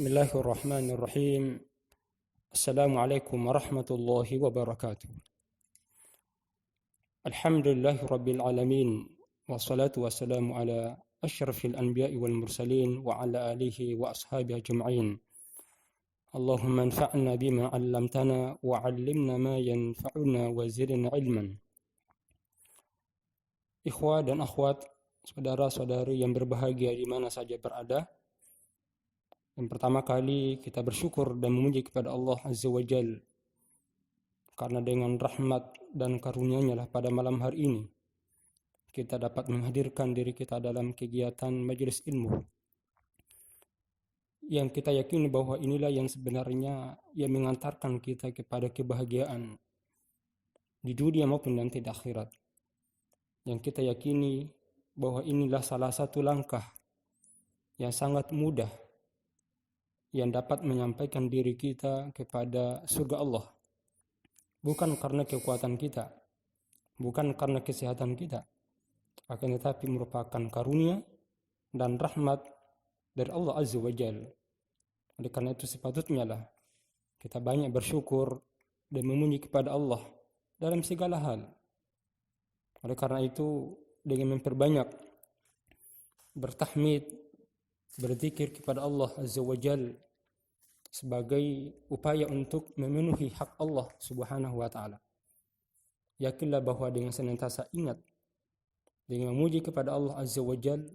Bismillahirrahmanirrahim. Assalamualaikum warahmatullahi wabarakatuh. Alhamdulillahi rabbil alamin. Wassalatu wassalamu ala asyrafil anbiya'i wal mursalin wa ala alihi wa ashabihi ajma'in. Allahumma anfa'na bima 'allamtana wa 'allimna ma yanfa'una wa zidna ilman. Ikhwah dan akhwat, saudara-saudari yang berbahagia di mana saja berada. Yang pertama kali kita bersyukur dan memuji kepada Allah Azza wa Jal, karena dengan rahmat dan karunia-Nya lah pada malam hari ini kita dapat menghadirkan diri kita dalam kegiatan majelis ilmu yang kita yakini bahwa inilah yang sebenarnya yang mengantarkan kita kepada kebahagiaan di dunia maupun nanti di akhirat. Yang kita yakini bahwa inilah salah satu langkah yang sangat mudah yang dapat menyampaikan diri kita kepada surga Allah. Bukan karena kekuatan kita, bukan karena kesehatan kita, akan tetapi merupakan karunia dan rahmat dari Allah Azza wa Jalla. Oleh karena itu sepatutnya lah kita banyak bersyukur dan memuji kepada Allah dalam segala hal. Oleh karena itu dengan memperbanyak bertahmid, berzikir kepada Allah Azza wa Jal sebagai upaya untuk memenuhi hak Allah Subhanahu wa taala. Yakinlah bahwa dengan senantiasa ingat dengan memuji kepada Allah Azza wa Jal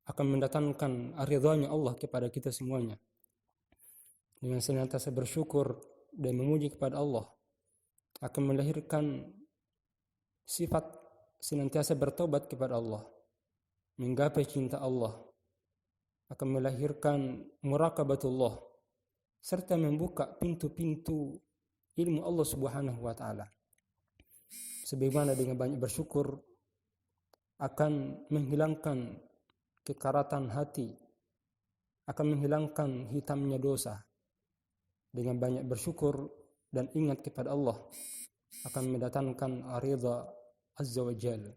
akan mendatangkan ridha-Nya Allah kepada kita semuanya. Dengan senantiasa bersyukur dan memuji kepada Allah akan melahirkan sifat senantiasa bertobat kepada Allah, menggapai cinta Allah, akan melahirkan muraqabatullah serta membuka pintu-pintu ilmu Allah Subhanahu wa taala. Sebagaimana dengan banyak bersyukur akan menghilangkan kekaratan hati, akan menghilangkan hitamnya dosa. Dengan banyak bersyukur dan ingat kepada Allah akan mendatangkan ridha Azza wa Jalla.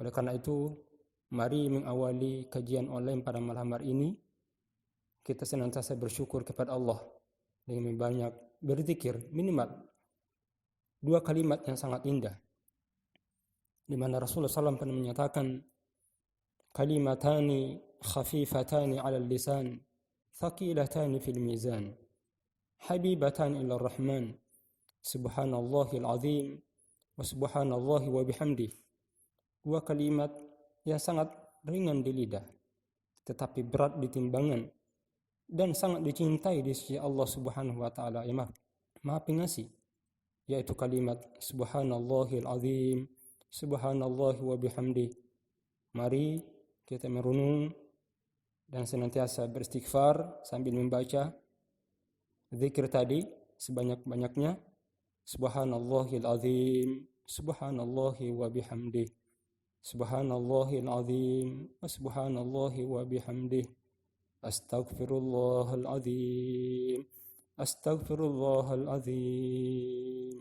Oleh karena itu mari mengawali kajian online pada malam hari ini. Kita senantiasa bersyukur kepada Allah dengan banyak berzikir, minimal 2 kalimat yang sangat indah, di mana Rasulullah SAW pernah menyatakan, kalimatani khafifatani 'ala lisan, thaqilatani fil mizan, habibatani ila rahman, subhanallahil azim wa subhanallahi wa bihamdih. 2 kalimat yang sangat ringan di lidah, tetapi berat di timbangan dan sangat dicintai di sisi Allah Subhanahu wa taala yang Maha Pengasih, yaitu kalimat subhanallahil azim, subhanallahi wa bihamdi. Mari kita merenung dan senantiasa beristighfar sambil membaca zikir tadi sebanyak-banyaknya, subhanallahil azim, subhanallahi wa bihamdi. Subhanallahil azim wa subhanallahi wa bihamdih. Astaghfirullahal azim, astaghfirullahal azim.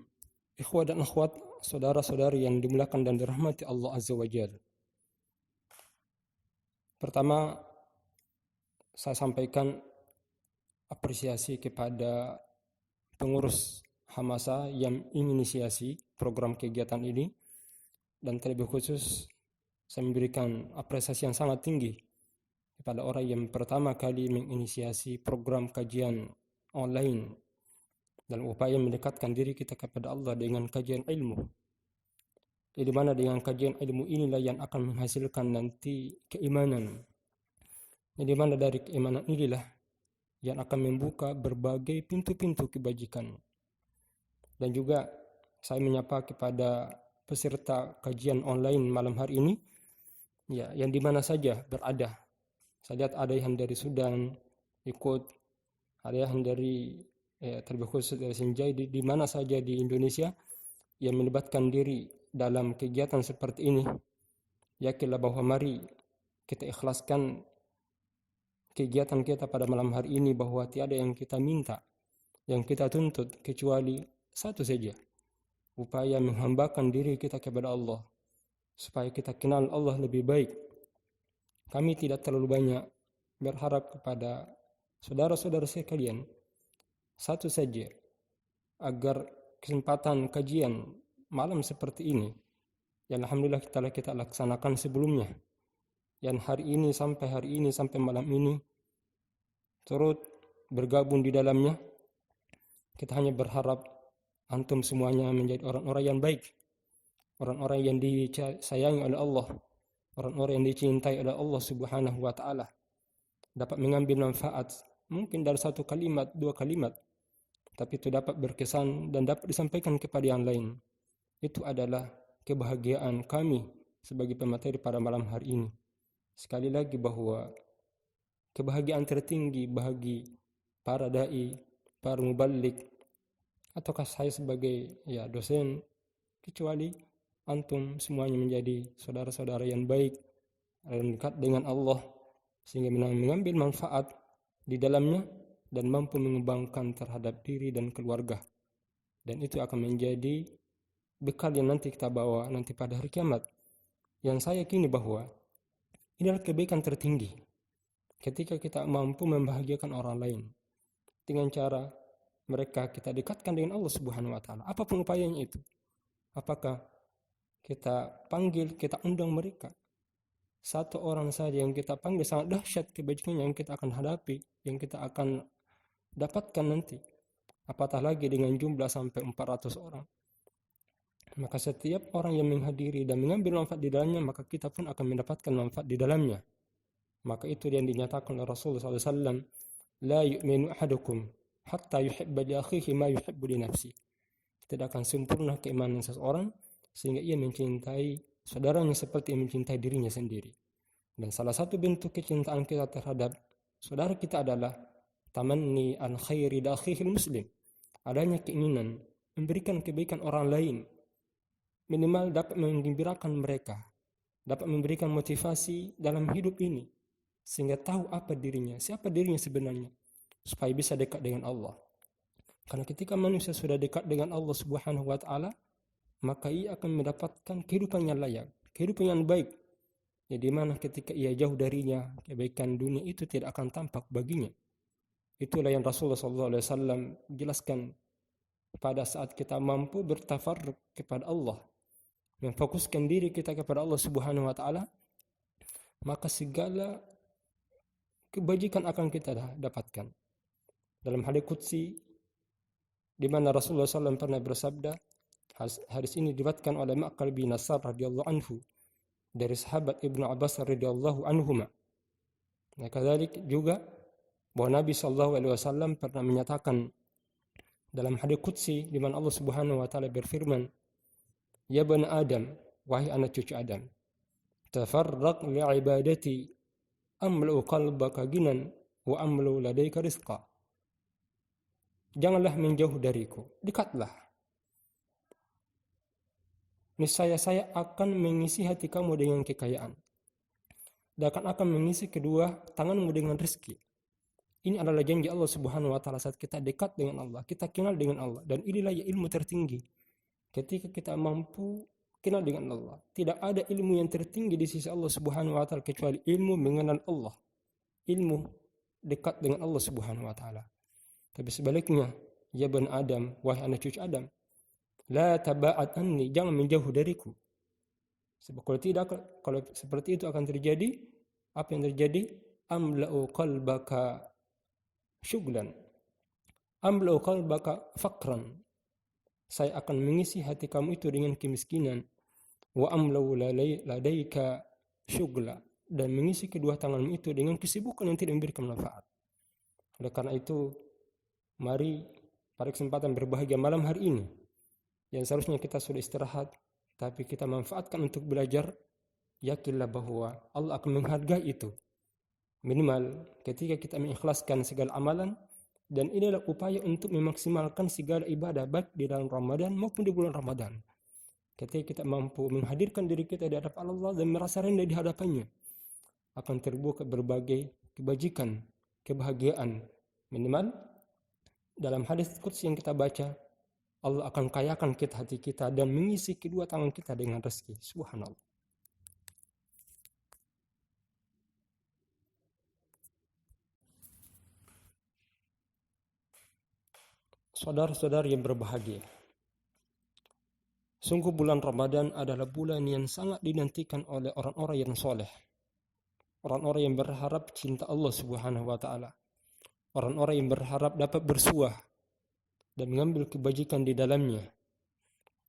Ikhwah dan akhwat, saudara-saudari yang dimuliakan dan dirahmati Allah Azza wa Jalla. Pertama, saya sampaikan apresiasi kepada pengurus Hamasa yang menginisiasi program kegiatan ini. Dan terlebih khusus saya memberikan apresiasi yang sangat tinggi kepada orang yang pertama kali menginisiasi program kajian online dan upaya mendekatkan diri kita kepada Allah dengan kajian ilmu. Di mana dengan kajian ilmu inilah yang akan menghasilkan nanti keimanan. Di mana dari keimanan inilah yang akan membuka berbagai pintu-pintu kebajikan. Dan juga saya menyapa kepada peserta kajian online malam hari ini, ya, yang di mana saja berada. Saya lihat ada yang dari Sudan ikut, ada yang dari terlebih khusus dari Sinjai, di mana saja di Indonesia yang melibatkan diri dalam kegiatan seperti ini. Yakinlah bahwa mari kita ikhlaskan kegiatan kita pada malam hari ini, bahwa tiada yang kita minta, yang kita tuntut kecuali satu saja, upaya menghambakan diri kita kepada Allah supaya kita kenal Allah lebih baik. Kami tidak terlalu banyak berharap kepada Saudara-saudara sekalian, satu saja agar kesempatan kajian malam seperti ini yang alhamdulillah kita laksanakan sebelumnya, yang hari ini sampai malam ini turut bergabung di dalamnya, kita hanya berharap antum semuanya menjadi orang-orang yang baik, orang-orang yang disayangi oleh Allah, orang-orang yang dicintai oleh Allah Subhanahu wa taala, dapat mengambil manfaat mungkin dari satu kalimat, dua kalimat, tapi itu dapat berkesan dan dapat disampaikan kepada yang lain. Itu adalah kebahagiaan kami sebagai pemateri pada malam hari ini. Sekali lagi bahwa kebahagiaan tertinggi bagi para dai, para muballigh, ataukah saya sebagai dosen, kecuali antum semuanya menjadi saudara-saudara yang baik dan dekat dengan Allah, sehingga mengambil manfaat di dalamnya dan mampu mengembangkan terhadap diri dan keluarga. Dan itu akan menjadi bekal yang nanti kita bawa nanti pada hari kiamat. Yang saya yakini bahwa ini adalah kebaikan tertinggi ketika kita mampu membahagiakan orang lain dengan cara mereka kita dekatkan dengan Allah Subhanahu wa taala. Apapun upayanya itu. Apakah kita panggil, kita undang mereka. Satu orang saja yang kita panggil sangat dahsyat kebajikan yang kita akan hadapi, yang kita akan dapatkan nanti. Apatah lagi dengan jumlah sampai 400 orang. Maka setiap orang yang menghadiri dan mengambil manfaat di dalamnya, maka kita pun akan mendapatkan manfaat di dalamnya. Maka itu yang dinyatakan oleh Rasulullah SAW, la yu'minu ahadukum hatta yuhibba li akhihi ma yuhibbu li nafsi. Tidak akan sempurna keimanan seseorang sehingga ia mencintai saudaranya seperti yang mencintai dirinya sendiri. Dan salah satu bentuk kecintaan kita terhadap saudara kita adalah tamanni an khairi li akhihi muslim. Adanya keinginan memberikan kebaikan orang lain, minimal dapat menggembirakan mereka, dapat memberikan motivasi dalam hidup ini, sehingga tahu apa dirinya, siapa dirinya sebenarnya, supaya bisa dekat dengan Allah. Karena ketika manusia sudah dekat dengan Allah Subhanahu wa taala, maka ia akan mendapatkan kehidupan yang layak, kehidupan yang baik. Di mana ketika ia jauh darinya, kebaikan dunia itu tidak akan tampak baginya. Itulah yang Rasulullah SAW jelaskan pada saat kita mampu bertafarruq kepada Allah, memfokuskan diri kita kepada Allah Subhanahu wa taala, maka segala kebajikan akan kita dapatkan. Dalam hadits qudsi di mana Rasulullah SAW pernah bersabda, hadis ini diriwayatkan oleh Ma'qal bin Nasr radhiyallahu anhu dari sahabat Ibnu Abbas radhiyallahu anhuma. Nah, kadzalik juga bahwa Nabi SAW pernah menyatakan dalam hadits qudsi di mana Allah Subhanahu wa taala berfirman, "Ya bani Adam, wahai anak cucu Adam, tafarraq li ibadati amlu qalbaka ginan wa amlu ladaika rizqa." Janganlah menjauh dariku, dekatlah. Niscaya saya akan mengisi hati kamu dengan kekayaan, dan akan mengisi kedua tanganmu dengan rezeki. Ini adalah janji Allah Subhanahu wa taala saat kita dekat dengan Allah, kita kenal dengan Allah, dan inilah ilmu tertinggi. Ketika kita mampu kenal dengan Allah, tidak ada ilmu yang tertinggi di sisi Allah Subhanahu wa taala kecuali ilmu mengenal Allah, ilmu dekat dengan Allah Subhanahu wa taala. Tapi sebaliknya, ya bani Adam, wahai anak cucu Adam, la taba'ad anni, jangan menjauh dariku. Sebab kalau tidak, kalau seperti itu akan terjadi, apa yang terjadi? Amla'u qalbaka syuglan, amla'u qalbaka faqran. Saya akan mengisi hati kamu itu dengan kemiskinan. Wa amla'u ladaika syugla, dan mengisi kedua tanganmu itu dengan kesibukan yang tidak memberikan manfaat. Oleh karena itu, mari pada kesempatan berbahagia malam hari ini, yang seharusnya kita sudah istirahat, tapi kita manfaatkan untuk belajar, yakinlah bahwa Allah akan menghargai itu. Minimal ketika kita mengikhlaskan segala amalan, dan inilah upaya untuk memaksimalkan segala ibadah baik di dalam Ramadan maupun di bulan Ramadan. Ketika kita mampu menghadirkan diri kita di hadapan Allah dan merasa rendah di hadapannya, akan terbuka berbagai kebajikan, kebahagiaan. Minimal dalam hadis qudsi yang kita baca, Allah akan kayakan kita, hati kita, dan mengisi kedua tangan kita dengan rezeki. Subhanallah. Saudara-saudara yang berbahagia, sungguh bulan Ramadan adalah bulan yang sangat dinantikan oleh orang-orang yang soleh, orang-orang yang berharap cinta Allah Subhanahu wa Ta'ala, orang-orang yang berharap dapat bersuah dan mengambil kebajikan di dalamnya.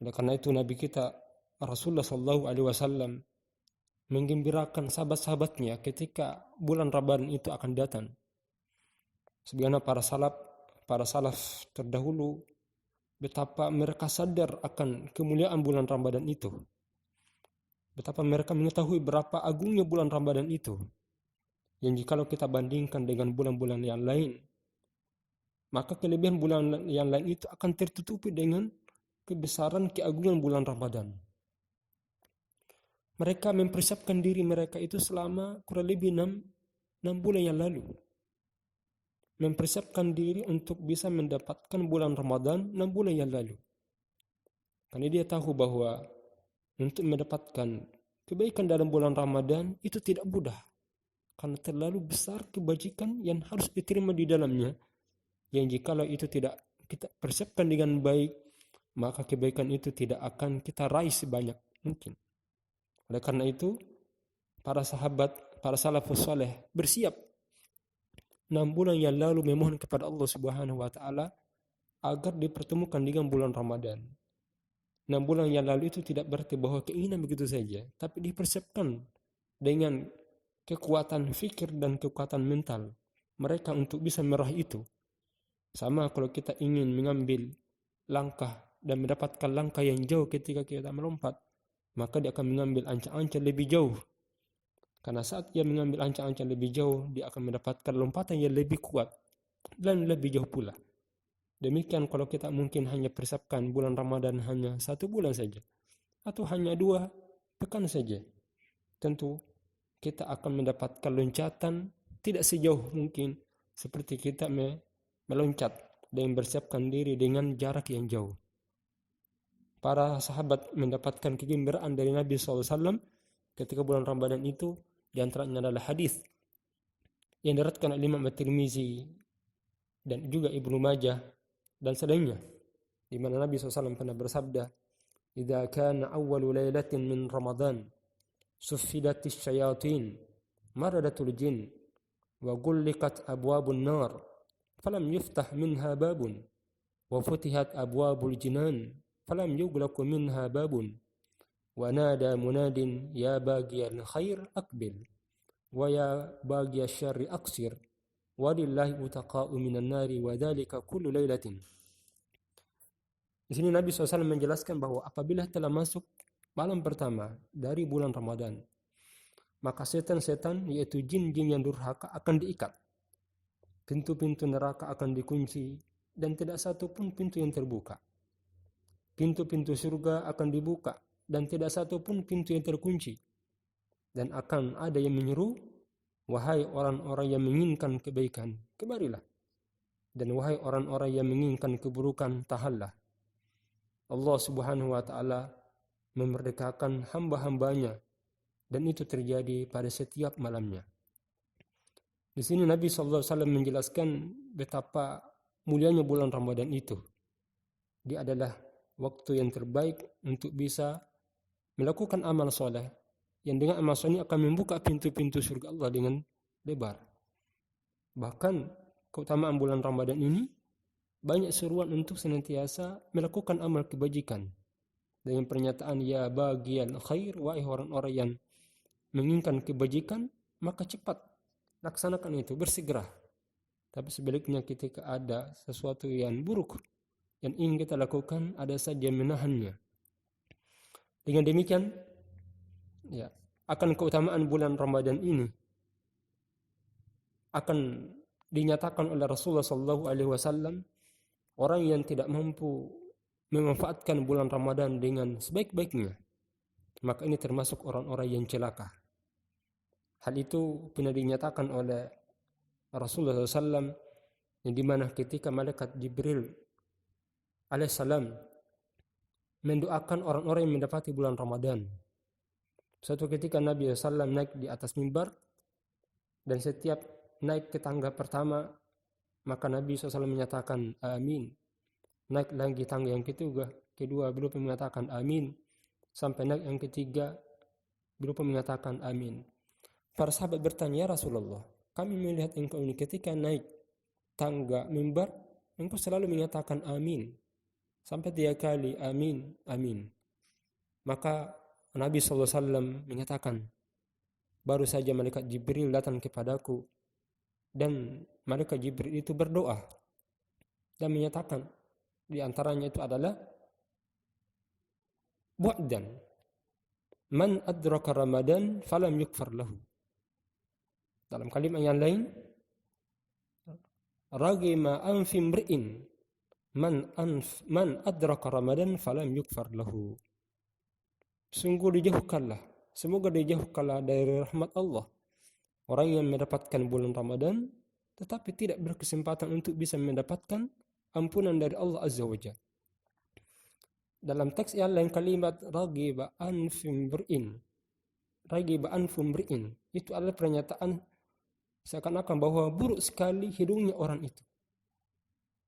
Oleh karena itu Nabi kita Rasulullah Sallallahu Alaihi Wasallam menggembirakan sahabat-sahabatnya ketika bulan Ramadan itu akan datang. Sebagaimana para salaf terdahulu, betapa mereka sadar akan kemuliaan bulan Ramadan itu. Betapa mereka mengetahui berapa agungnya bulan Ramadan itu. Yang jikalau kita bandingkan dengan bulan-bulan yang lain, maka kelebihan bulan yang lain itu akan tertutupi dengan kebesaran keagungan bulan Ramadan. Mereka mempersiapkan diri mereka itu selama kurang lebih 6 bulan yang lalu. Mempersiapkan diri untuk bisa mendapatkan bulan Ramadan 6 bulan yang lalu. Karena dia tahu bahwa untuk mendapatkan kebaikan dalam bulan Ramadan itu tidak mudah. Karena terlalu besar kebajikan yang harus diterima di dalamnya. Yang jikalau itu tidak kita persiapkan dengan baik, maka kebaikan itu tidak akan kita raih sebanyak mungkin. Oleh karena itu, para sahabat, para salafus saleh bersiap 6 bulan yang lalu memohon kepada Allah Subhanahu wa Ta'ala agar dipertemukan dengan bulan Ramadan. 6 bulan yang lalu itu tidak berarti bahwa keinginan begitu saja, tapi dipersiapkan dengan kekuatan fikir dan kekuatan mental mereka untuk bisa meraih itu. Sama kalau kita ingin mengambil langkah dan mendapatkan langkah yang jauh ketika kita melompat, maka dia akan mengambil ancang-ancang lebih jauh. Karena saat dia mengambil ancang-ancang lebih jauh, dia akan mendapatkan lompatan yang lebih kuat dan lebih jauh pula. Demikian kalau kita mungkin hanya persiapkan bulan Ramadan hanya 1 bulan saja, atau hanya 2 pekan saja, tentu kita akan mendapatkan loncatan tidak sejauh mungkin seperti kita meloncat dan mempersiapkan diri dengan jarak yang jauh. Para sahabat mendapatkan kegembiraan dari Nabi SAW ketika bulan Ramadan itu. Di antaranya adalah hadis yang diriwayatkan oleh Imam At-Tirmizi dan juga Ibnu Majah dan selainnya, di mana Nabi SAW pernah bersabda, "Idza kana awwalu lailatin min Ramadan, suffidatis syayatin, maradatul jin, wa ghulliqat abwabun nar, falam yuftah minha babun, wa futihat abwabul jinan, falam yughlaq minha babun. ونادى مناد يا باغي الخير أقبل ويا باغي الشر أقصر ولله أتقاء من النار وذلك كل ليلة." Di sini Nabi SAW menjelaskan bahwa apabila telah masuk malam pertama dari bulan Ramadan, maka setan-setan yaitu jin-jin yang durhaka akan diikat. Pintu-pintu neraka akan dikunci dan tidak satu pun pintu yang terbuka. Pintu-pintu surga akan dibuka dan tidak satu pun pintu yang terkunci. Dan akan ada yang menyeru, "Wahai orang-orang yang menginginkan kebaikan, kemarilah. Dan wahai orang-orang yang menginginkan keburukan, tahanlah." Allah Subhanahu wa Ta'ala memerdekakan hamba-hambanya, dan itu terjadi pada setiap malamnya. Di sini Nabi SAW menjelaskan betapa mulianya bulan Ramadan itu. Dia adalah waktu yang terbaik untuk bisa melakukan amal soleh, yang dengan amal soleh ini akan membuka pintu-pintu surga Allah dengan lebar. Bahkan keutamaan bulan Ramadan ini banyak seruan untuk senantiasa melakukan amal kebajikan dengan pernyataan ya bagian khair, wahai orang-orang yang menginginkan kebajikan, maka cepat laksanakan itu, bersegera. Tapi sebaliknya ketika ada sesuatu yang buruk yang ingin kita lakukan, ada saja menahannya. Dengan demikian, ya, akan keutamaan bulan Ramadan ini akan dinyatakan oleh Rasulullah SAW, orang yang tidak mampu memanfaatkan bulan Ramadan dengan sebaik-baiknya, maka ini termasuk orang-orang yang celaka. Hal itu pernah dinyatakan oleh Rasulullah SAW, yang dimana ketika malaikat Jibril alaihissalam mendoakan orang-orang yang mendapati bulan Ramadan. Suatu ketika Nabi SAW naik di atas mimbar, dan setiap naik ke tangga pertama, maka Nabi SAW menyatakan amin. naik lagi tangga yang kedua berupa mengatakan amin, sampai naik yang ketiga berupa mengatakan amin. Para sahabat bertanya, "Ya Rasulullah, kami melihat engkau ini ketika naik tangga mimbar, engkau selalu mengatakan amin sampai 3 kali, amin, amin." Maka Nabi SAW mengatakan, "Baru saja malaikat Jibril datang kepadaku, dan malaikat Jibril itu berdoa dan menyatakan di antaranya itu adalah bu'dan man adraka Ramadan falam yukfar lahu." Dalam kalimat yang lain, ragima anfi mri'in man adraka Ramadan falam yukfar lahu. Sungguh semoga dijauhkanlah dari rahmat Allah orang yang mendapatkan bulan Ramadan tetapi tidak berkesempatan untuk bisa mendapatkan ampunan dari Allah Azza wa Jalla. Dalam teks yang lain kalimat ragiba anfum mri'in itu adalah pernyataan seakan-akan bahwa buruk sekali hidungnya orang itu.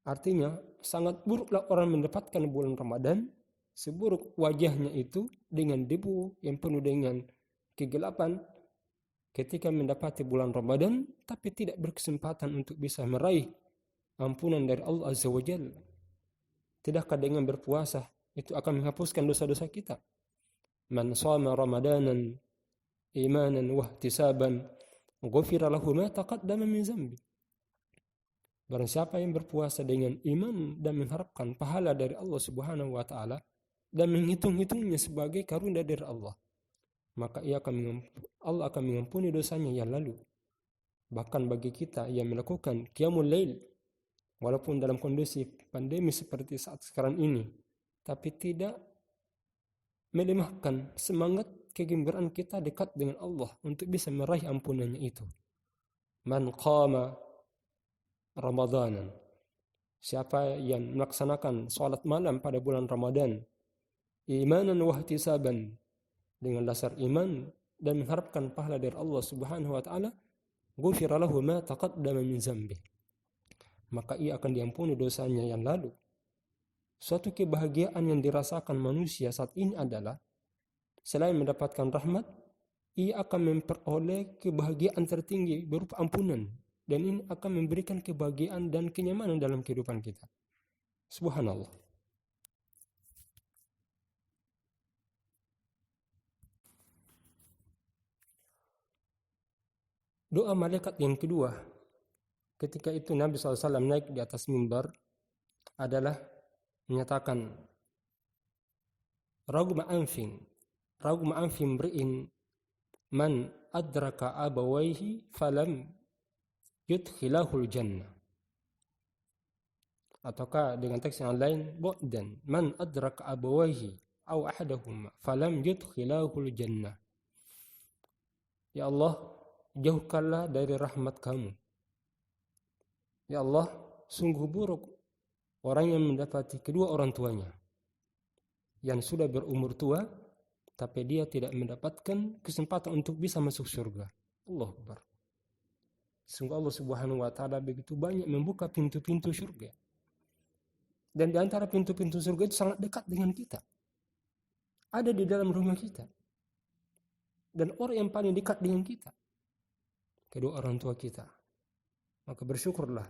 Artinya sangat buruklah orang mendapatkan bulan Ramadan, seburuk wajahnya itu dengan debu yang penuh dengan kegelapan ketika mendapati bulan Ramadan tapi tidak berkesempatan untuk bisa meraih ampunan dari Allah Azza wa Jalla. Tidakkah dengan berpuasa itu akan menghapuskan dosa-dosa kita? Man shama ramadanan imanan wa ihtisaban ghufira lahu ma taqaddama min zambi. Barang siapa yang berpuasa dengan iman dan mengharapkan pahala dari Allah Subhanahu wa taala dan menghitung-hitungnya sebagai karunia dari Allah, maka Allah akan mengampuni dosanya yang lalu. Bahkan bagi kita yang melakukan qiyamul lail walaupun dalam kondisi pandemi seperti saat sekarang ini, tapi tidak melemahkan semangat kegembiraan kita dekat dengan Allah untuk bisa meraih ampunannya itu. Man qama Ramadanan, siapa yang melaksanakan salat malam pada bulan Ramadan imanan wa ihtisaban, dengan dasar iman dan mengharapkan pahala dari Allah Subhanahu wa taala, ghufira lahu ma taqaddama min zambi, maka ia akan diampuni dosanya yang lalu. Suatu kebahagiaan yang dirasakan manusia saat ini adalah selain mendapatkan rahmat, ia akan memperoleh kebahagiaan tertinggi berupa ampunan, dan ini akan memberikan kebahagiaan dan kenyamanan dalam kehidupan kita. Subhanallah. Doa malaikat yang kedua ketika itu Nabi SAW naik di atas mimbar adalah menyatakan ragma anfin mri'in man adraka abawaihi falam yudkhilahul jannah, ataukah dengan teks yang lain bu'dan man adraka abawaihi aw ahadahuma falam yudkhilahul jannah. Ya Allah, jauhkanlah dari rahmat kamu. Ya Allah, sungguh buruk orang yang mendapati kedua orang tuanya yang sudah berumur tua tapi dia tidak mendapatkan kesempatan untuk bisa masuk surga. Allahu Akbar. Sungguh Allah Subhanahu wa taala begitu banyak membuka pintu-pintu surga. Dan di antara pintu-pintu surga itu sangat dekat dengan kita. Ada di dalam rumah kita. Dan orang yang paling dekat dengan kita, kedua orang tua kita. Maka bersyukurlah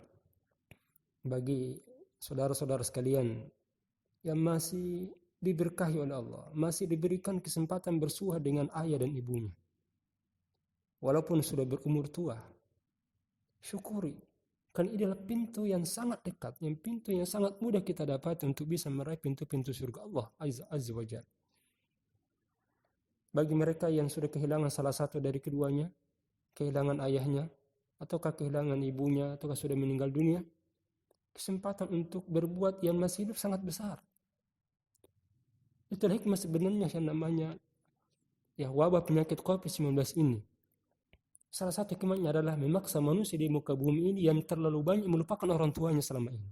bagi saudara-saudara sekalian yang masih diberkahi oleh Allah, masih diberikan kesempatan bersuah dengan ayah dan ibunya. Walaupun sudah berumur tua, syukuri. Kan ini adalah pintu yang sangat dekat, pintu yang sangat mudah kita dapat untuk bisa meraih pintu-pintu surga Allah Azza wa Jalla. Bagi mereka yang sudah kehilangan salah satu dari keduanya, kehilangan ayahnya, ataukah kehilangan ibunya, ataukah sudah meninggal dunia, kesempatan untuk berbuat yang masih hidup sangat besar. Itulah hikmah sebenarnya yang namanya wabah penyakit COVID-19 ini. Salah satu hikmahnya adalah memaksa manusia di muka bumi ini yang terlalu banyak melupakan orang tuanya selama ini,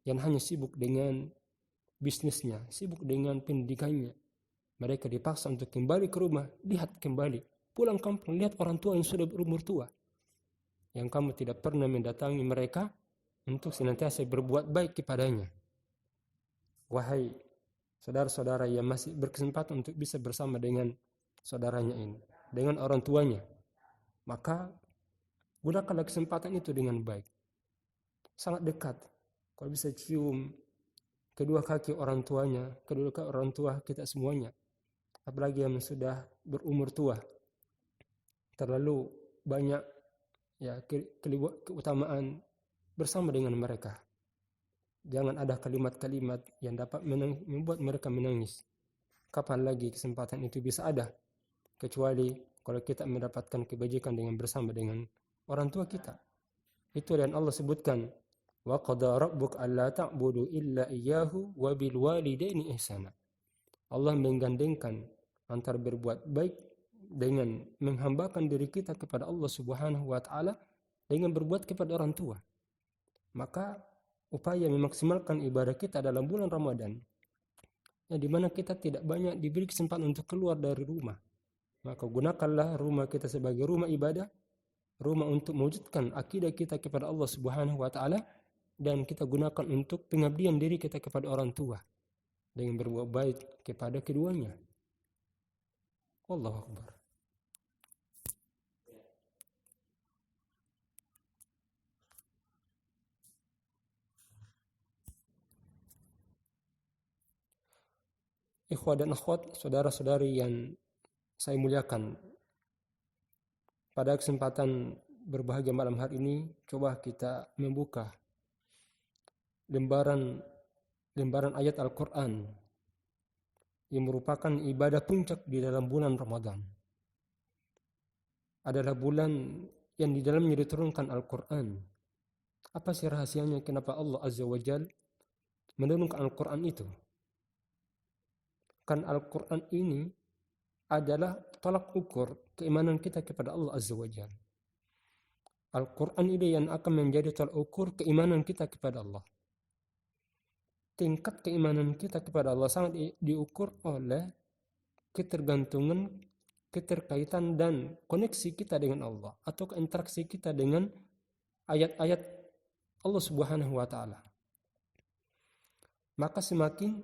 yang hanya sibuk dengan bisnisnya, sibuk dengan pendidikannya. Mereka dipaksa untuk kembali ke rumah, lihat kembali, pulang kampung, lihat orang tua yang sudah berumur tua, yang kamu tidak pernah mendatangi mereka untuk senantiasa berbuat baik kepadanya. wahai saudara-saudara yang masih berkesempatan untuk bisa bersama dengan saudaranya ini, dengan orang tuanya, maka gunakanlah kesempatan itu dengan baik. Sangat dekat. Kalau bisa cium kedua kaki orang tuanya, kedua kaki orang tua kita semuanya. Apalagi yang sudah berumur tua. Terlalu banyak ya keutamaan bersama dengan mereka. Jangan ada kalimat-kalimat yang dapat membuat mereka menangis. Kapan lagi kesempatan itu bisa ada? Kecuali kalau kita mendapatkan kebajikan dengan bersama dengan orang tua kita. Itu yang Allah sebutkan. Wa qada rabbuka alla ta'budu illa iyyahu wa bil walidaini ihsana. Allah menggandengkan antara berbuat baik dengan menghambakan diri kita kepada Allah Subhanahu wa taala dengan berbuat kepada orang tua. Maka upaya memaksimalkan ibadah kita dalam bulan Ramadan, ya, di mana kita tidak banyak diberi kesempatan untuk keluar dari rumah. Maka gunakanlah rumah kita sebagai rumah ibadah, rumah untuk mewujudkan akidah kita kepada Allah Subhanahu wa taala, dan kita gunakan untuk pengabdian diri kita kepada orang tua dengan berbuat baik kepada keduanya. Allahu Akbar. Ikhwah dan akhwat, saudara-saudari yang saya muliakan, pada kesempatan berbahagia malam hari ini, coba kita membuka lembaran ayat Al-Quran yang merupakan ibadah puncak di dalam bulan Ramadan. Adalah bulan yang di dalamnya diturunkan Al-Quran. Apa sih rahasianya kenapa Allah Azza wa Jal menurunkan Al-Quran itu? Kan Al-Quran ini adalah tolak ukur keimanan kita kepada Allah Azza wa Jal. Al-Quran ini yang akan menjadi tolak ukur keimanan kita kepada Allah. Tingkat keimanan kita kepada Allah sangat diukur oleh ketergantungan, keterkaitan dan koneksi kita dengan Allah atau interaksi kita dengan ayat-ayat Allah Subhanahu wa taala. Maka semakin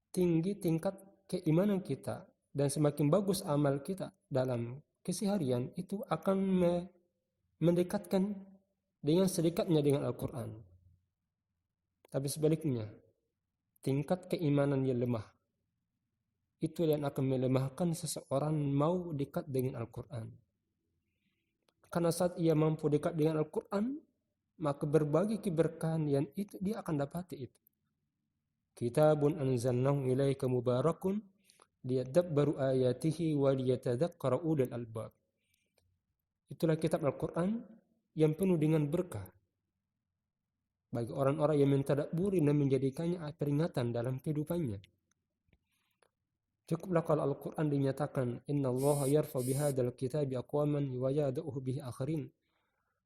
tinggi tingkat keimanan kita dan semakin bagus amal kita dalam keseharian, itu akan mendekatkan dengan sedekatnya dengan Al-Quran. Tapi sebaliknya, tingkat keimanan yang lemah, itu yang akan melemahkan seseorang mau dekat dengan Al-Quran. Karena saat ia mampu dekat dengan Al-Quran, maka berbagai keberkahan yang itu dia akan dapati itu. Kitabun anzalnahu ilaika mubarakun liyadabbaru ayatihi wa liyatadzakkara ulul albab. Itulah kitab Al-Quran yang penuh dengan berkah bagi orang-orang yang mentadabburi dan menjadikannya peringatan dalam kehidupannya. Cukuplah kalau Al-Quran dinyatakan, innallaha yarfa bihadzal kitabi aqwaman wa yad'uhu bihi akharin.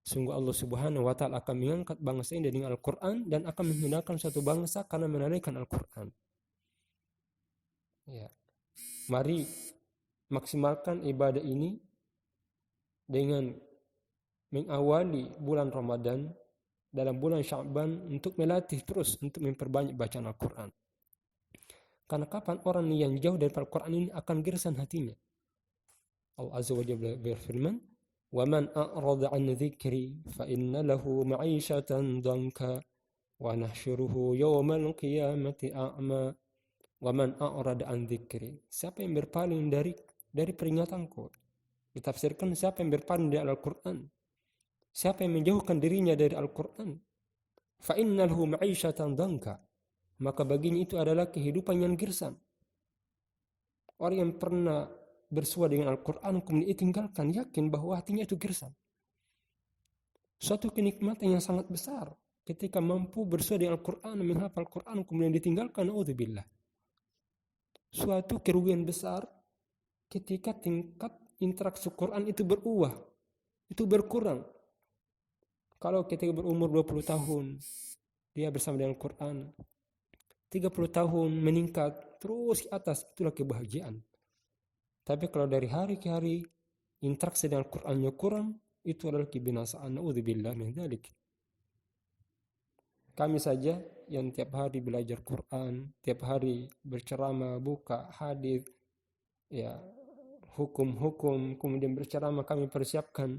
Sungguh Allah Subhanahu wa taala akan mengangkat bangsa ini dengan Al-Quran dan akan menghinakan suatu bangsa karena menunaikan Al-Quran. Ya. Mari maksimalkan ibadah ini dengan mengawali bulan Ramadan dalam bulan Sya'ban untuk melatih terus untuk memperbanyak bacaan Al-Quran. Karena kapan orang yang jauh dari Al-Quran ini akan gersang hatinya. Allah Azza wa Jalla berfirman, وَمَنْ أَعْرَضَ عَنْ ذِكْرِي فَإِنَّ لَهُ مَعِيشَةً ضَنْكَ وَنَحْشُرُهُ يَوْمَ الْقِيَامَةِ أَعْمَى وَمَنْ أَعْرَضَ عَنْ ذِكْرِي. Siapa yang berpaling dari peringatanku? Ditafsirkan siapa yang berpaling dari Al-Quran, siapa yang menjauhkan dirinya dari Al-Quran, فَإِنَّ لَهُ مَعِيشَةً ضَنْكَ, maka baginya itu adalah kehidupan yang gersang. Orang yang pernah bersua dengan Al-Quran kemudian ditinggalkan, yakin bahwa hatinya itu gersang. Suatu kenikmatan yang sangat besar ketika mampu bersua dengan Al-Quran, menghafal Al-Quran kemudian ditinggalkan, naudzubillah. Suatu kerugian besar ketika tingkat interaksi Quran itu berubah, itu berkurang. Kalau ketika berumur 20 tahun dia bersama dengan Al-Quran, 30 tahun meningkat terus ke atas, itulah kebahagiaan. Tapi kalau dari hari ke hari interaksi dengan Al-Qurannya kurang, itu adalah kebinasaan. Naudzubillah min dzalik. Kami saja yang tiap hari belajar Quran, tiap hari berceramah, buka hadis, ya, hukum-hukum, kemudian berceramah kami persiapkan,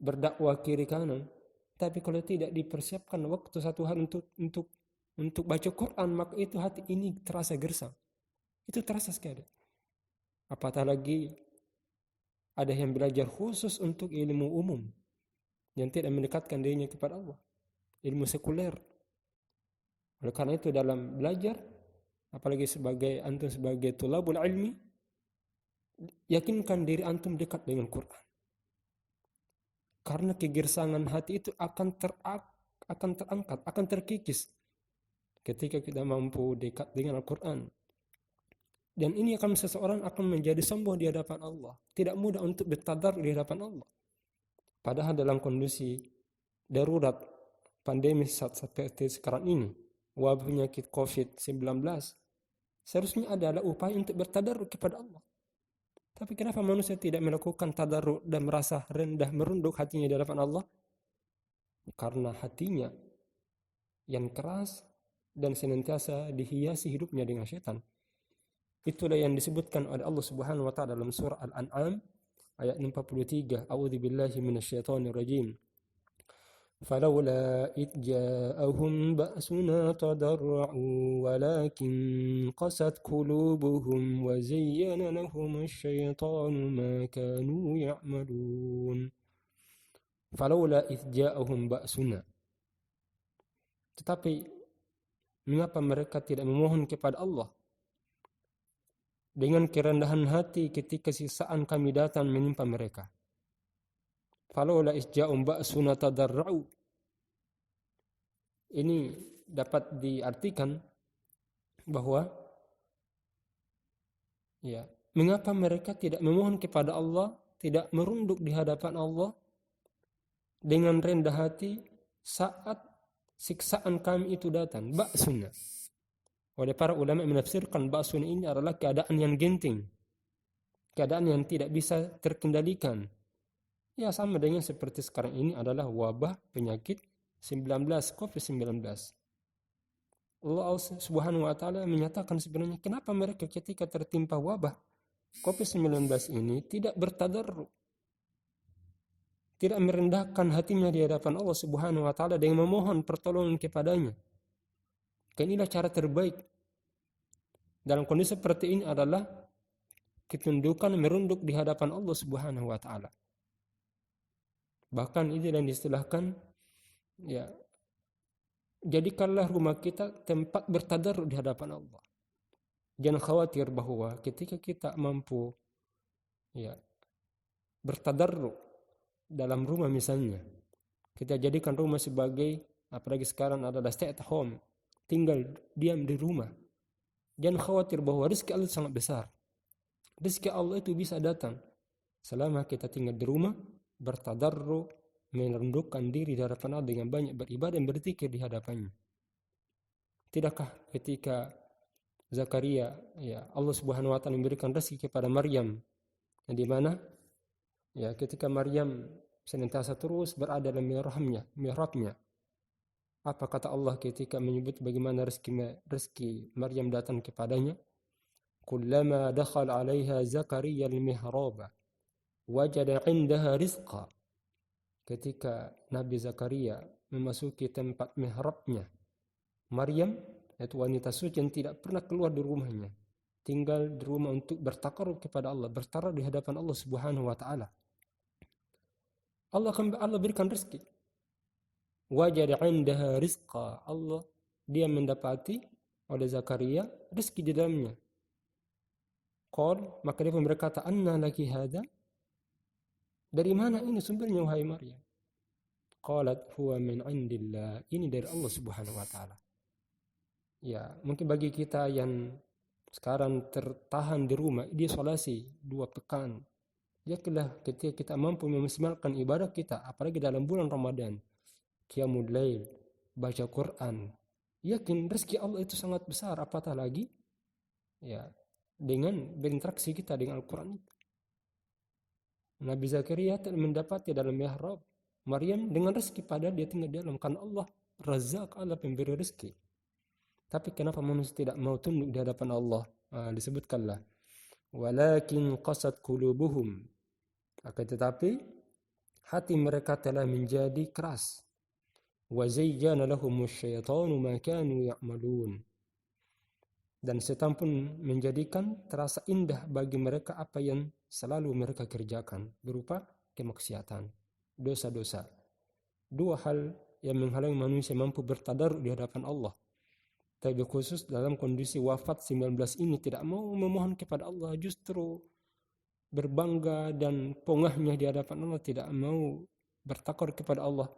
berdakwah kiri kanan. Tapi kalau tidak dipersiapkan waktu satu hari untuk baca Quran, maka itu hati ini terasa gersang. Itu terasa sekali. Apatah lagi ada yang belajar khusus untuk ilmu umum yang tidak mendekatkan dirinya kepada Allah, ilmu sekuler. Oleh karena itu dalam belajar, apalagi antum sebagai tulabul ilmi, yakinkan diri antum dekat dengan Quran. Karena kegersangan hati itu akan terangkat, akan terkikis ketika kita mampu dekat dengan Al-Quran. Dan ini seseorang akan menjadi sombong di hadapan Allah. Tidak mudah untuk bertadar di hadapan Allah. Padahal dalam kondisi darurat pandemi seperti sekarang ini, wabah penyakit COVID-19, seharusnya adalah upaya untuk bertadarruk kepada Allah. Tapi kenapa manusia tidak melakukan tadarruk dan merasa rendah, merunduk hatinya di hadapan Allah? Karena hatinya yang keras dan senantiasa dihiasi hidupnya dengan syaitan. Itulah yang disebutkan oleh Allah Subhanahu wa taala dalam surah Al-An'am ayat 43. A'udzu billahi minasyaitonir rajim. فلولا إذ جاءهم بأسنا تضرعوا ولكن قست قلوبهم وزين لهم الشيطان ما كانوا يعملون فلولا إذ جاءهم بأسنا. Tetapi mengapa mereka tidak memohon kepada Allah dengan kerendahan hati ketika siksaan kami datang menimpa mereka? Falaula isja'um ba'suna tadarra'u. Ini dapat diartikan bahwa mengapa mereka tidak memohon kepada Allah, tidak merunduk di hadapan Allah dengan rendah hati saat siksaan kami itu datang. Ba'suna. Oleh para ulama menafsirkan ba'suna ini adalah keadaan yang genting, keadaan yang tidak bisa terkendalikan. Ya, sama dengan seperti sekarang ini adalah wabah penyakit COVID-19. Allah Subhanahu wa taala menyatakan sebenarnya kenapa mereka ketika tertimpa wabah COVID-19 ini tidak bertadarruk, tidak merendahkan hatinya di hadapan Allah Subhanahu wa taala dengan memohon pertolongan kepadanya. Inilah cara terbaik dalam kondisi seperti ini adalah ketundukan merunduk di hadapan Allah Subhanahu wa taala. Bahkan ini yang diistilahkan, jadikanlah rumah kita tempat bertadarruk di hadapan Allah. Jangan khawatir bahwa ketika kita mampu bertadarruk dalam rumah misalnya, kita jadikan rumah sebagai, apalagi sekarang adalah stay at home, tinggal diam di rumah. Jangan khawatir bahwa rezeki Allah sangat besar. Rezeki Allah itu bisa datang selama kita tinggal di rumah, bertadarruk, merundukkan diri di hadapan Allah dengan banyak beribadah dan berzikir di hadapannya. Tidakkah ketika Zakaria, Allah Subhanahu wa taala memberikan rezeki kepada Maryam, di mana ketika Maryam senantiasa terus berada dalam mihrabnya. Apa kata Allah ketika menyebut bagaimana rezeki Maryam datang kepadanya? Kullama dakhala 'alaiha Zakaria al-mihraba wajada 'indaha rizqa. Ketika Nabi Zakaria memasuki tempat mihrabnya, Maryam, yaitu wanita suci yang tidak pernah keluar dari rumahnya, tinggal di rumah untuk bertakarrub kepada Allah, bertaruh di hadapan Allah Subhanahu wa taala. Allah berikan rezeki. Wajada 'indaha rizqa. Dia mendapati oleh Zakaria rezeki di dalamnya. Maka dia pun berkata, anna laki hada? Dari mana ini sumbernya wahai Maryam? Qalat huwa min indillah. Ini dari Allah Subhanahu wa taala. Mungkin bagi kita yang sekarang tertahan di rumah, isolasi 2 pekan, yakinlah ketika kita mampu memaksimalkan ibadah kita, apalagi dalam bulan Ramadan, qiyamul lail, baca Quran, yakin rezeki Allah itu sangat besar. Apatah lagi dengan berinteraksi kita dengan Al-Quran itu. Nabi Zakaria mendapati dalam mihrab Maryam dengan rezeki, padahal dia tinggal di dalam, karena Allah Razzaq, Allah pemberi rezeki. Tapi kenapa manusia tidak mau tunduk di hadapan Allah? Disebutkanlah, walakin qasat qulubuhum, akan tetapi hati mereka telah menjadi keras. Wa zayyana lahumus syaitanu ma kanu ya'malun, dan setan pun menjadikan terasa indah bagi mereka apa yang selalu mereka kerjakan berupa kemaksiatan, dosa-dosa. Dua hal yang menghalangi manusia mampu bertadarruk di hadapan Allah. Tapi khusus dalam kondisi wafat 19 ini tidak mau memohon kepada Allah, justru berbangga dan pongahnya di hadapan Allah, tidak mau bertakar kepada Allah.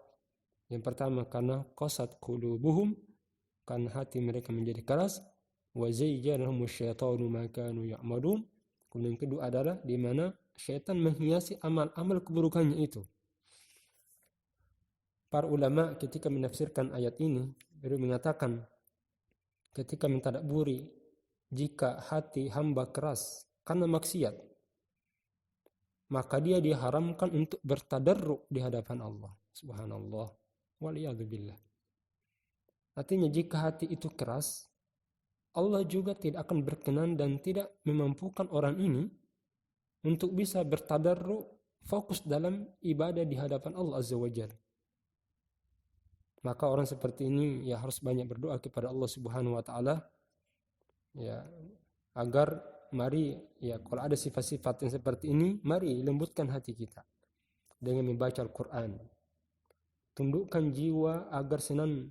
Yang pertama karena qasat qulubuhum, karena hati mereka menjadi keras. Wa zayyana lahumus syaitanu ma kanu ya'malun. Kemudian yang kedua adalah di mana syaitan menghiasi amal-amal keburukannya itu. Para ulama ketika menafsirkan ayat ini baru mengatakan, ketika mentadabburi, jika hati hamba keras karena maksiat, maka dia diharamkan untuk bertadarruk di hadapan Allah. Subhanallah. Waliyadzubillah. Artinya jika hati itu keras, Allah juga tidak akan berkenan dan tidak memampukan orang ini untuk bisa bertadarruk, fokus dalam ibadah di hadapan Allah Azza wa Jalla. Maka orang seperti ini ya harus banyak berdoa kepada Allah Subhanahu wa taala, ya, agar mari ya kalau ada sifat-sifat yang seperti ini, mari lembutkan hati kita dengan membaca Al-Qur'an. Tundukkan jiwa agar senang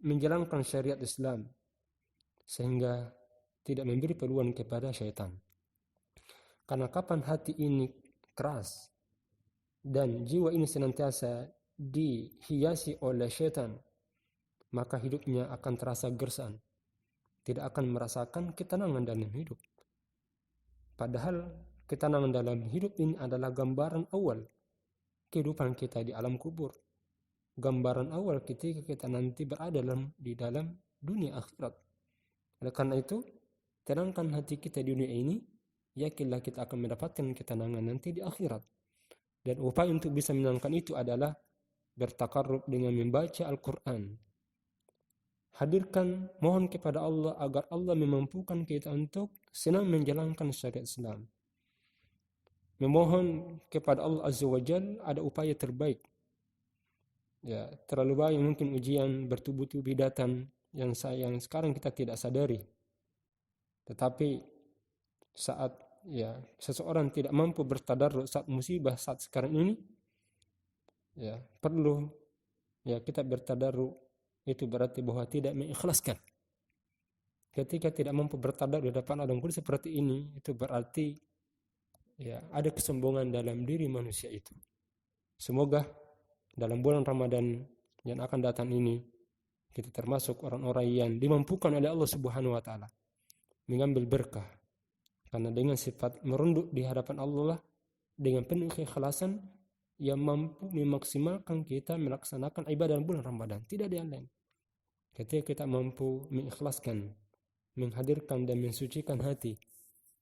menjalankan syariat Islam sehingga tidak memberi peluang kepada syaitan. Karena kapan hati ini keras dan jiwa ini senantiasa dihiasi oleh syaitan, maka hidupnya akan terasa gersang, tidak akan merasakan ketenangan dalam hidup. Padahal ketenangan dalam hidup ini adalah gambaran awal kehidupan kita di alam kubur, gambaran awal ketika kita nanti berada di dalam dunia akhirat. Oleh karena itu, tenangkan hati kita di dunia ini, yakinlah kita akan mendapatkan ketenangan nanti di akhirat. Dan upaya untuk bisa menenangkan itu adalah bertakarrub dengan membaca Al-Quran. Hadirkan, mohon kepada Allah agar Allah memampukan kita untuk senang menjalankan syariat Islam. Memohon kepada Allah Azza wa Jalla ada upaya terbaik. Ya, terlalu banyak mungkin ujian bertubi-tubi datang yang sekarang kita tidak sadari. Tetapi saat ya seseorang tidak mampu bertadarruk saat musibah saat sekarang ini, ya perlu ya kita bertadarruk. Itu berarti bahwa tidak mengikhlaskan. Ketika tidak mampu bertadarruk di hadapan Adam Qudus seperti ini, itu berarti ya ada kesombongan dalam diri manusia itu. Semoga dalam bulan Ramadan yang akan datang ini kita termasuk orang-orang yang dimampukan oleh Allah Subhanahu wa taala mengambil berkah. Karena dengan sifat merunduk di hadapan Allah dengan penuh keikhlasan yang mampu memaksimalkan kita melaksanakan ibadah bulan Ramadan, tidak ada yang lain. Ketika kita mampu mengikhlaskan, menghadirkan dan mensucikan hati,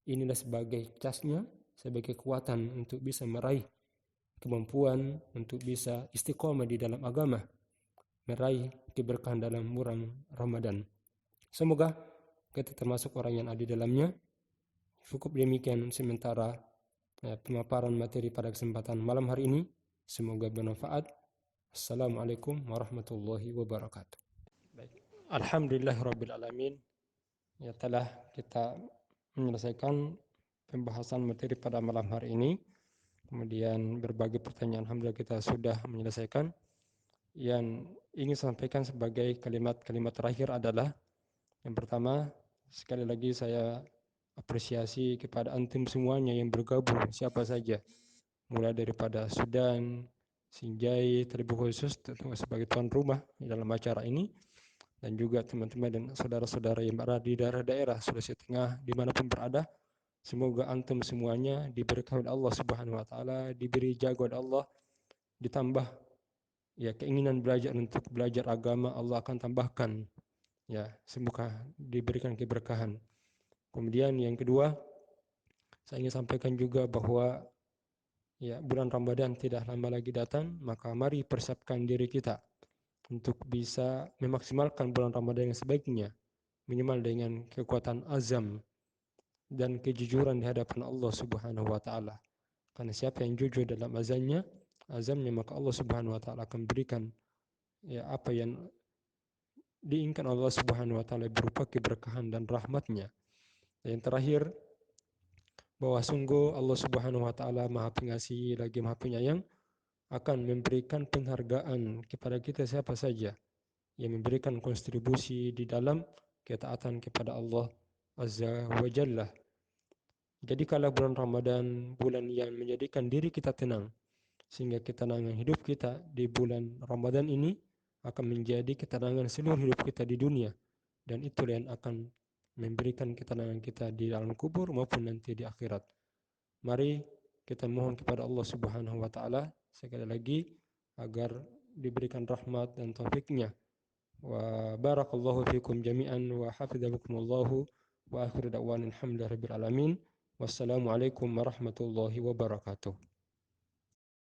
inilah sebagai casnya, sebagai kekuatan untuk bisa meraih kemampuan untuk bisa istiqomah di dalam agama, meraih keberkahan dalam bulan Ramadan. Semoga kita termasuk orang yang ada di dalamnya. Cukup demikian sementara pemaparan materi pada kesempatan malam hari ini. Semoga bermanfaat. Assalamualaikum warahmatullahi wabarakatuh. Baik. Alhamdulillahirabbil alamin. Ya, telah kita menyelesaikan pembahasan materi pada malam hari ini. Kemudian berbagai pertanyaan alhamdulillah kita sudah menyelesaikan. Yang ingin sampaikan sebagai kalimat-kalimat terakhir adalah yang pertama, sekali lagi saya apresiasi kepada antum semuanya yang bergabung, siapa saja, mulai daripada Sudan, Sinjai, terlebih khusus sebagai tuan rumah di dalam acara ini, dan juga teman-teman dan saudara-saudara yang berada di daerah-daerah Sulawesi Tengah dimanapun berada. Semoga antum semuanya diberkahi oleh Allah Subhanahu wa taala, diberi jaga oleh Allah, ditambah ya keinginan belajar untuk belajar agama, Allah akan tambahkan. Ya, semoga diberikan keberkahan. Kemudian yang kedua, saya ingin sampaikan juga bahwa ya bulan Ramadan tidak lama lagi datang, maka mari persiapkan diri kita untuk bisa memaksimalkan bulan Ramadan yang sebaiknya, minimal dengan kekuatan azam dan kejujuran di hadapan Allah Subhanahu wa taala. Karena siapa yang jujur dalam azamnya, maka Allah Subhanahu wa taala akan berikan ya apa yang diinginkan Allah Subhanahu wa taala berupa keberkahan dan rahmatnya. Dan yang terakhir, bahwa sungguh Allah Subhanahu wa taala Maha Pengasih lagi Maha Penyayang, akan memberikan penghargaan kepada kita siapa saja yang memberikan kontribusi di dalam ketaatan kepada Allah Azza wa Jalla. Jadi kalau bulan Ramadan, bulan yang menjadikan diri kita tenang, sehingga ketenangan hidup kita di bulan Ramadan ini akan menjadi ketenangan seluruh hidup kita di dunia, dan itulah yang akan memberikan ketenangan kita di dalam kubur maupun nanti di akhirat. Mari kita mohon kepada Allah Subhanahu wa taala sekali lagi agar diberikan rahmat dan taufiknya. Wa barakallahu fikum jami'an wa hafizakumullahu wa akhiru da'wana alhamdulillahi rabbil alamin. Wassalamualaikum warahmatullahi wabarakatuh.